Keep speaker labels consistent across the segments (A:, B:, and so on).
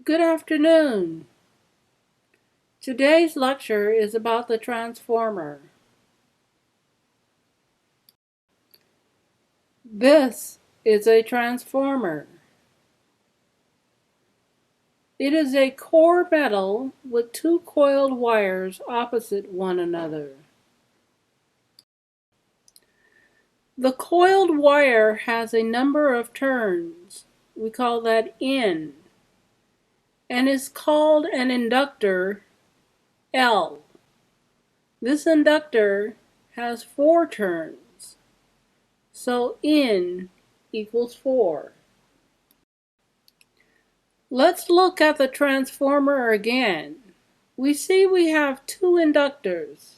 A: Good afternoon. Today's lecture is about the transformer. This is a transformer. It is a core metal with two coiled wires opposite one another. The coiled wire has a number of turns. We call that N, and is called an inductor L. This inductor has 4 turns, so N equals 4. Let's look at the transformer again. We see we have 2 inductors,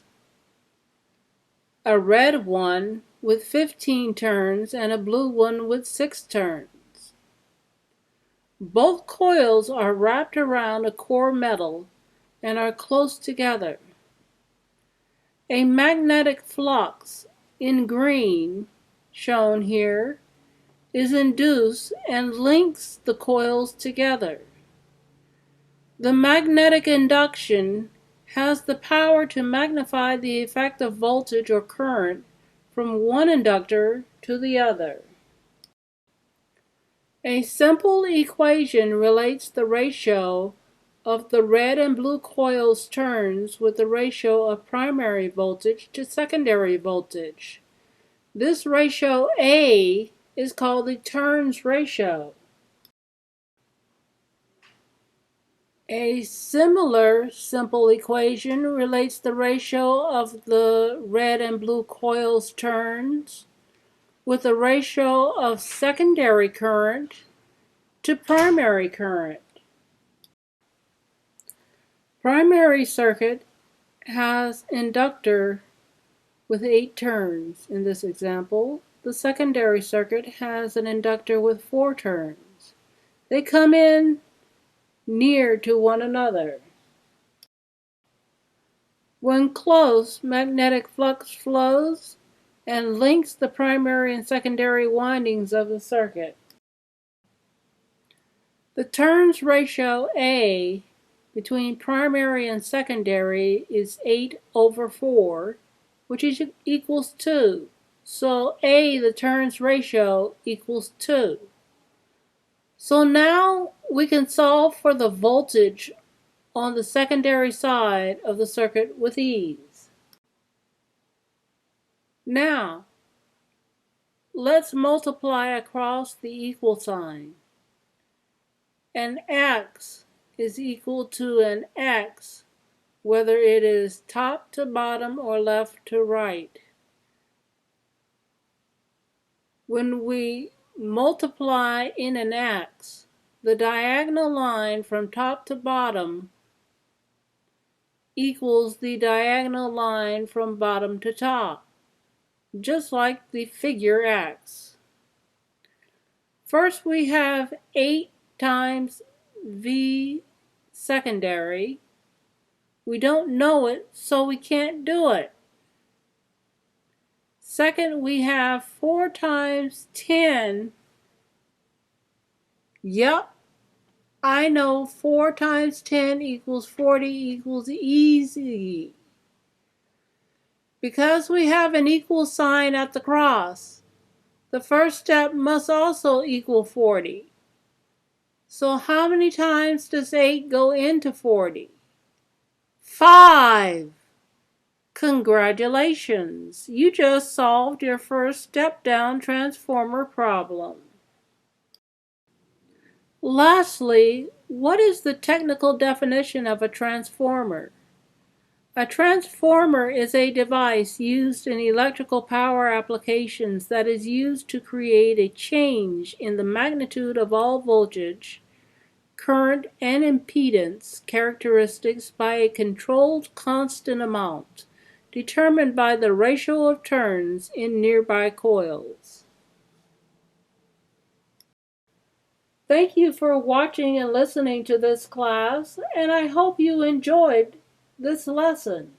A: a red one with 15 turns and a blue one with 6 turns. Both coils are wrapped around a core metal and are close together. A magnetic flux in green, shown here, is induced and links the coils together. The magnetic induction has the power to magnify the effect of voltage or current from one inductor to the other. A simple equation relates the ratio of the red and blue coils' turns with the ratio of primary voltage to secondary voltage. This ratio A is called the turns ratio. A similar simple equation relates the ratio of the red and blue coils' turns with the ratio of secondary current to primary current. Primary circuit has inductor with 8 turns in this example. The secondary circuit has an inductor with 4 turns. They come in near to one another. When close, magnetic flux flows and links the primary and secondary windings of the circuit. The turns ratio A between primary and secondary is 8/4, which equals 2. So A, the turns ratio, equals 2. So now we can solve for the voltage on the secondary side of the circuit with ease. Now, let's multiply across the equal sign. An X is equal to an X, whether it is top to bottom or left to right. When we multiply in an X, the diagonal line from top to bottom equals the diagonal line from bottom to top, just like the figure X. First we have 8 times V secondary. We don't know it, so we can't do it. Second, we have 4 times 10. Yep, I know 4 times 10 equals 40 equals easy. Because we have an equal sign at the cross, the first step must also equal 40. So how many times does 8 go into 40? 5. Congratulations! You just solved your first step-down transformer problem. Lastly, what is the technical definition of a transformer? A transformer is a device used in electrical power applications that is used to create a change in the magnitude of all voltage, current, and impedance characteristics by a controlled constant amount, determined by the ratio of turns in nearby coils. Thank you for watching and listening to this class, and I hope you enjoyed this lesson.